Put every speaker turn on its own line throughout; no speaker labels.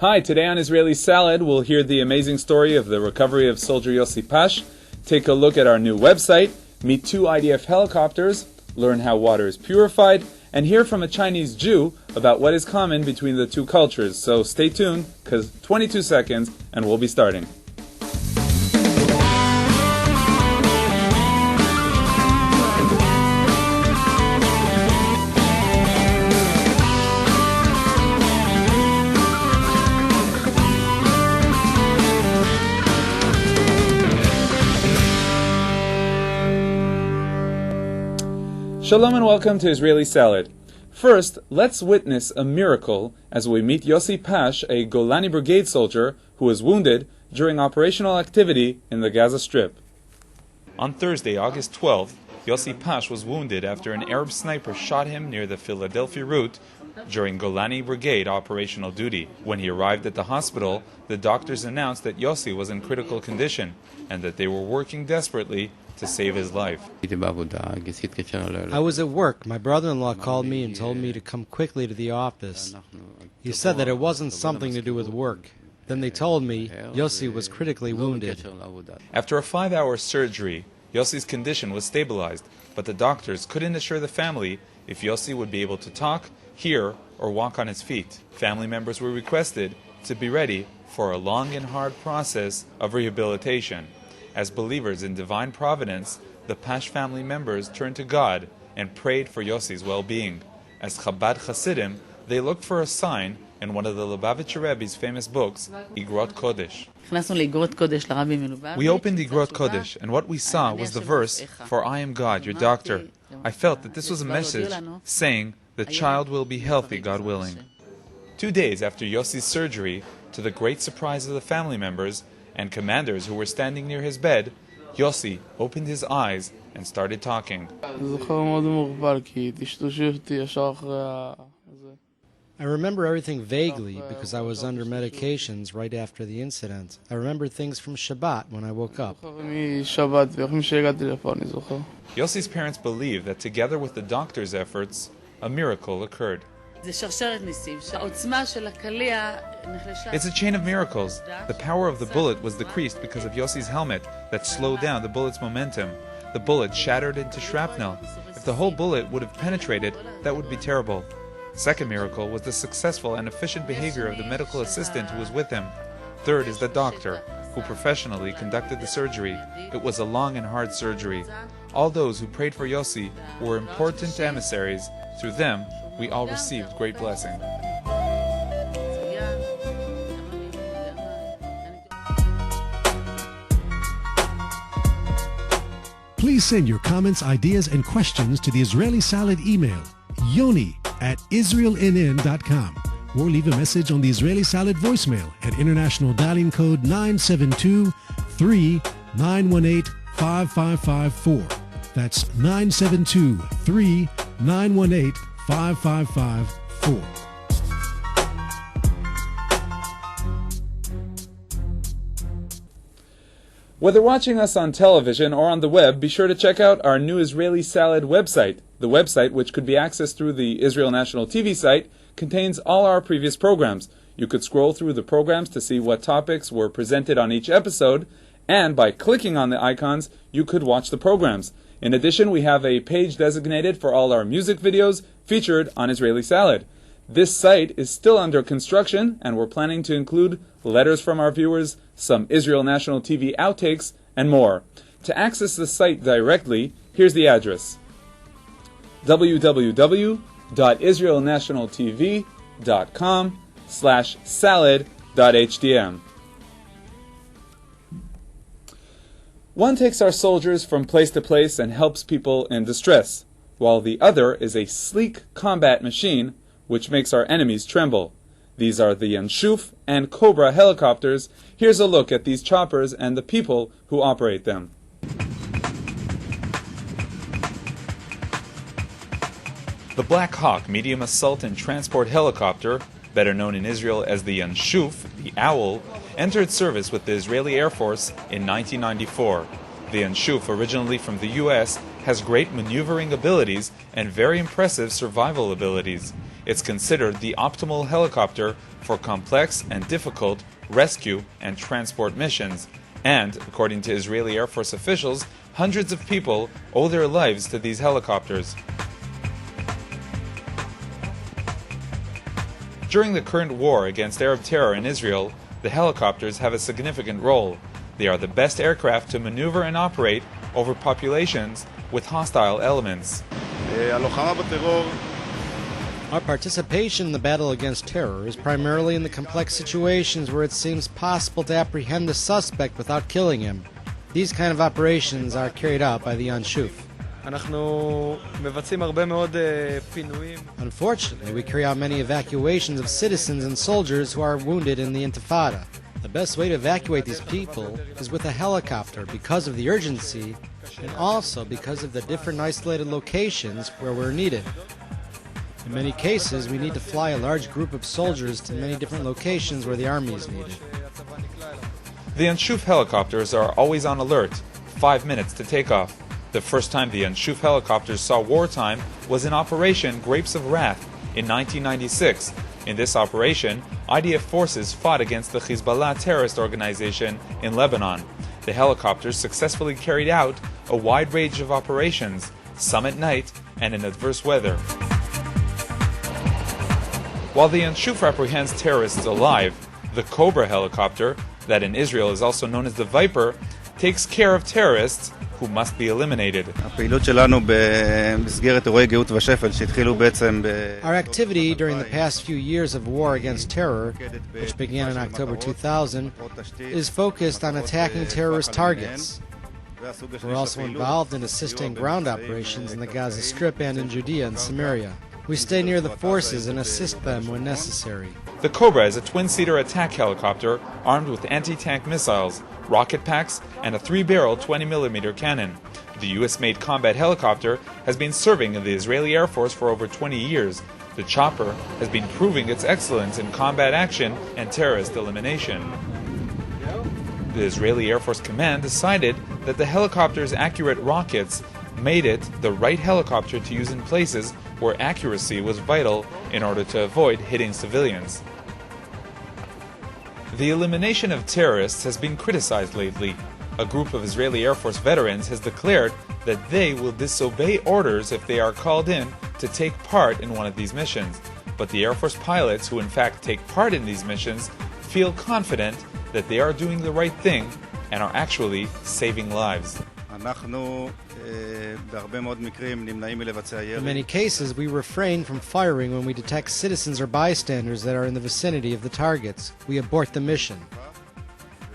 Hi, today on Israeli Salad, we'll hear the amazing story of the recovery of soldier Yossi Pash, take a look at our new website, meet 2 IDF helicopters, learn how water is purified, and hear from a Chinese Jew about what is common between the 2 cultures. So stay tuned, because 22 seconds, and we'll be starting. Shalom and welcome to Israeli Salad. First, let's witness a miracle as we meet Yossi Pash, a Golani Brigade soldier who was wounded during operational activity in the Gaza Strip. On Thursday, August 12th, Yossi Pash was wounded after an Arab sniper shot him near the Philadelphia route during Golani Brigade operational duty. When he arrived at the hospital, the doctors announced that Yossi was in critical condition and that they were working desperately to save his life.
I was at work. My brother-in-law called me and told me to come quickly to the office. He said that it wasn't something to do with work. Then they told me Yossi was critically wounded.
After a 5-hour surgery, Yossi's condition was stabilized, but the doctors couldn't assure the family if Yossi would be able to talk, hear, or walk on his feet. Family members were requested to be ready for a long and hard process of rehabilitation. As believers in divine providence, the Pash family members turned to God and prayed for Yossi's well-being. As Chabad Hasidim, they looked for a sign in one of the Lubavitcher Rebbe's famous books, Igrot Kodesh. We opened Igrot Kodesh, and what we saw was the verse, "For I am God, your doctor." I felt that this was a message saying, the child will be healthy, God willing. 2 days after Yossi's surgery, to the great surprise of the family members and commanders who were standing near his bed, Yossi opened his eyes and started talking.
I remember everything vaguely because I was under medications right after the incident. I remember things from Shabbat when I woke up.
Yossi's parents believe that together with the doctor's efforts, a miracle occurred. It's a chain of miracles. The power of the bullet was decreased because of Yossi's helmet that slowed down the bullet's momentum. The bullet shattered into shrapnel. If the whole bullet would have penetrated, that would be terrible. Second miracle was the successful and efficient behavior of the medical assistant who was with him. Third is the doctor, who professionally conducted the surgery. It was a long and hard surgery. All those who prayed for Yossi were important emissaries. Through them, we all received great blessing.
Please send your comments, ideas, and questions to the Israeli Salad email, yoni@israelnn.com, or leave a message on the Israeli Salad voicemail at international dialing code 972-3918-5554. That's 972-3918-5554.
Whether watching us on television or on the web, be sure to check out our new Israeli Salad website. The website, which could be accessed through the Israel National TV site, contains all our previous programs. You could scroll through the programs to see what topics were presented on each episode, and by clicking on the icons, you could watch the programs. In addition, we have a page designated for all our music videos featured on Israeli Salad. This site is still under construction, and we're planning to include letters from our viewers, some Israel National TV outtakes, and more. To access the site directly, here's the address: www.israelnationaltv.com/salad.htm. One takes our soldiers from place to place and helps people in distress, while the other is a sleek combat machine which makes our enemies tremble. These are the Yanshuf and Cobra helicopters. Here's a look at these choppers and the people who operate them. The Black Hawk medium assault and transport helicopter, better known in Israel as the Yanshuf, the Owl, entered service with the Israeli Air Force in 1994. The Yanshuf, originally from the U.S., has great maneuvering abilities and very impressive survival abilities. It's considered the optimal helicopter for complex and difficult rescue and transport missions. And, according to Israeli Air Force officials, hundreds of people owe their lives to these helicopters. During the current war against Arab terror in Israel, the helicopters have a significant role. They are the best aircraft to maneuver and operate over populations with hostile elements.
Our participation in the battle against terror is primarily in the complex situations where it seems possible to apprehend the suspect without killing him. These kind of operations are carried out by the Yanshuf. Unfortunately, we carry out many evacuations of citizens and soldiers who are wounded in the Intifada. The best way to evacuate these people is with a helicopter because of the urgency and also because of the different isolated locations where we're needed. In many cases, we need to fly a large group of soldiers to many different locations where the army is needed.
The Yanshuf helicopters are always on alert, 5 minutes to take off. The first time the Yanshuf helicopters saw wartime was in Operation Grapes of Wrath in 1996. In this operation, IDF forces fought against the Hezbollah terrorist organization in Lebanon. The helicopters successfully carried out a wide range of operations, some at night and in adverse weather. While the Yanshuf apprehends terrorists alive, the Cobra helicopter, that in Israel is also known as the Viper, takes care of terrorists who must be eliminated.
Our activity during the past few years of war against terror, which began in October 2000, is focused on attacking terrorist targets. We're also involved in assisting ground operations in the Gaza Strip and in Judea and Samaria. We stay near the forces and assist them when necessary.
The Cobra is a twin-seater attack helicopter armed with anti-tank missiles, rocket packs, and a 3-barrel 20mm cannon. The U.S.-made combat helicopter has been serving in the Israeli Air Force for over 20 years. The chopper has been proving its excellence in combat action and terrorist elimination. The Israeli Air Force Command decided that the helicopter's accurate rockets made it the right helicopter to use in places where accuracy was vital in order to avoid hitting civilians. The elimination of terrorists has been criticized lately. A group of Israeli Air Force veterans has declared that they will disobey orders if they are called in to take part in one of these missions. But the Air Force pilots who in fact take part in these missions feel confident that they are doing the right thing and are actually saving lives.
In many cases, we refrain from firing when we detect citizens or bystanders that are in the vicinity of the targets. We abort the mission.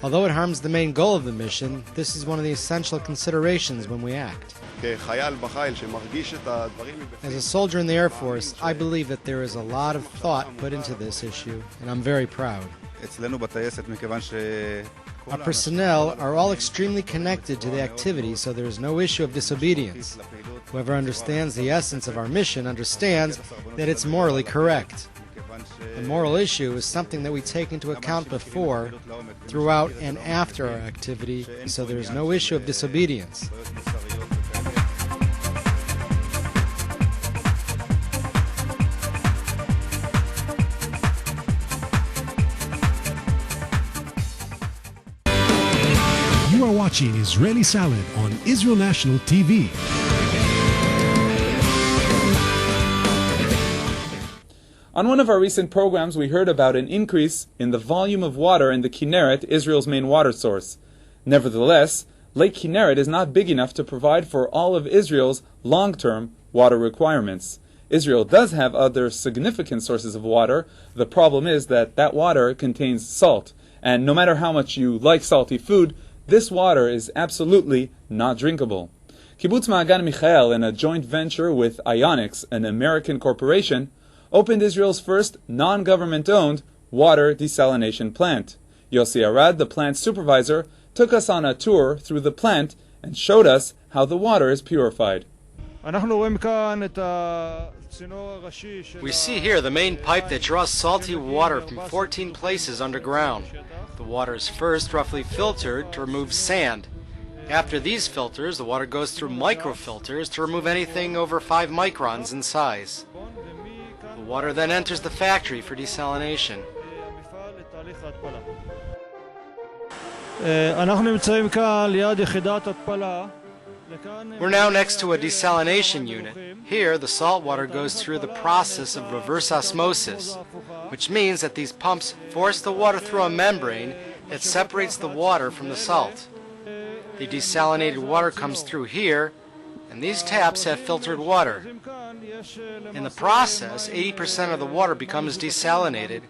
Although it harms the main goal of the mission, this is one of the essential considerations when we act. As a soldier in the Air Force, I believe that there is a lot of thought put into this issue, and I'm very proud. Our personnel are all extremely connected to the activity, so there is no issue of disobedience. Whoever understands the essence of our mission understands that it's morally correct. The moral issue is something that we take into account before, throughout, and after our activity, so there is no issue of disobedience.
You are watching Israeli Salad on Israel National TV.
On one of our recent programs, we heard about an increase in the volume of water in the Kinneret, Israel's main water source. Nevertheless, Lake Kinneret is not big enough to provide for all of Israel's long-term water requirements. Israel does have other significant sources of water. The problem is that that water contains salt. And no matter how much you like salty food, this water is absolutely not drinkable. Kibbutz Ma'agan Michael, in a joint venture with Ionics, an American corporation, opened Israel's first non-government-owned water desalination plant. Yossi Arad, the plant supervisor, took us on a tour through the plant and showed us how the water is purified.
We see here the main pipe that draws salty water from 14 places underground. The water is first roughly filtered to remove sand. After these filters, the water goes through microfilters to remove anything over 5 microns in size. The water then enters the factory for desalination. We're now next to a desalination unit. Here, the salt water goes through the process of reverse osmosis, which means that these pumps force the water through a membrane that separates the water from the salt. The desalinated water comes through here, and these taps have filtered water. In the process, 80% of the water becomes desalinated,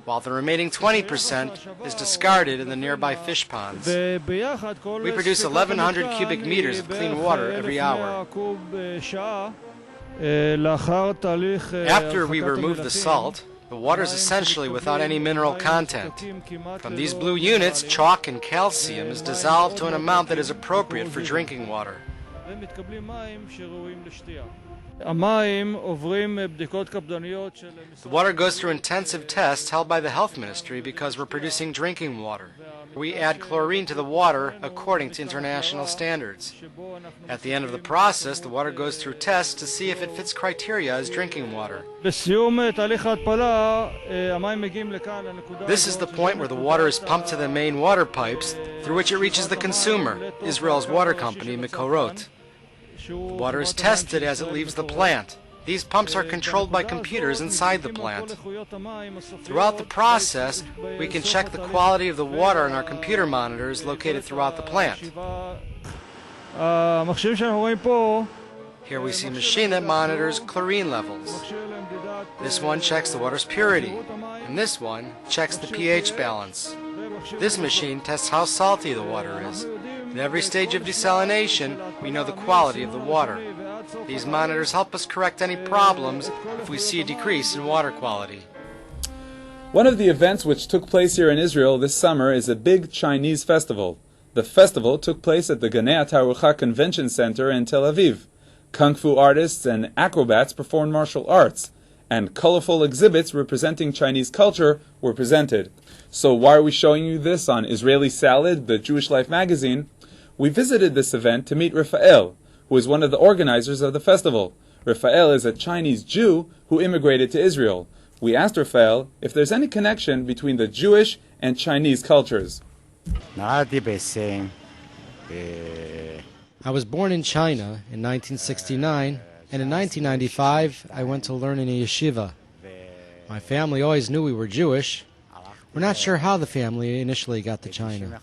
while the remaining 20% is discarded in the nearby fish ponds. We produce 1,100 cubic meters of clean water every hour. After we remove the salt, the water is essentially without any mineral content. From these blue units, chalk and calcium is dissolved to an amount that is appropriate for drinking water. The water goes through intensive tests held by the Health Ministry because we're producing drinking water. We add chlorine to the water according to international standards. At the end of the process, the water goes through tests to see if it fits criteria as drinking water. This is the point where the water is pumped to the main water pipes, through which it reaches the consumer, Israel's water company, Mekorot. The water is tested as it leaves the plant. These pumps are controlled by computers inside the plant. Throughout the process, we can check the quality of the water on our computer monitors located throughout the plant. Here we see a machine that monitors chlorine levels. This one checks the water's purity, and this one checks the pH balance. This machine tests how salty the water is. At every stage of desalination, we know the quality of the water. These monitors help us correct any problems if we see a decrease in water quality.
One of the events which took place here in Israel this summer is a big Chinese festival. The festival took place at the Ganei HaTarucha Convention Center in Tel Aviv. Kung Fu artists and acrobats performed martial arts, and colorful exhibits representing Chinese culture were presented. So why are we showing you this on Israeli Salad, the Jewish Life magazine? We visited this event to meet Raphael, who is one of the organizers of the festival. Raphael is a Chinese Jew who immigrated to Israel. We asked Raphael if there's any connection between the Jewish and Chinese cultures.
I was born in China in 1969, and in 1995 I went to learn in a yeshiva. My family always knew we were Jewish. We're not sure how the family initially got to China.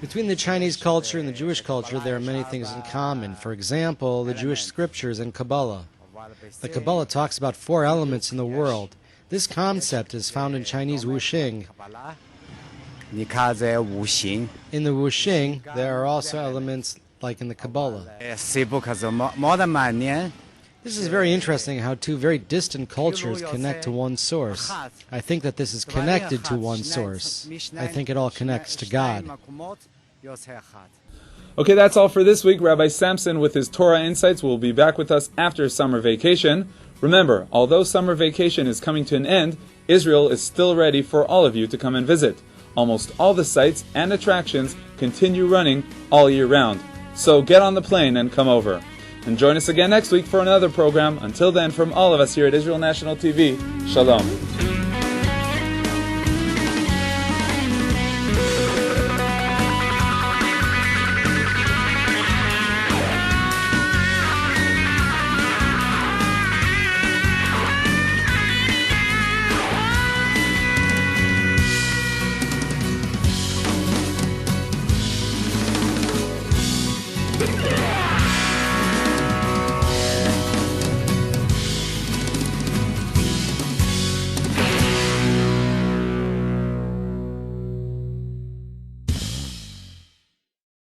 Between the Chinese culture and the Jewish culture, there are many things in common. For example, the Jewish scriptures and Kabbalah. The Kabbalah talks about 4 elements in the world. This concept is found in Chinese Wuxing. In the Wuxing, there are also elements like in the Kabbalah. This is very interesting how 2 very distant cultures connect to one source. I think that this is connected to one source. I think it all connects to God.
Okay, that's all for this week. Rabbi Samson with his Torah Insights will be back with us after summer vacation. Remember, although summer vacation is coming to an end, Israel is still ready for all of you to come and visit. Almost all the sites and attractions continue running all year round. So get on the plane and come over. And join us again next week for another program. Until then, from all of us here at Israel National TV, Shalom.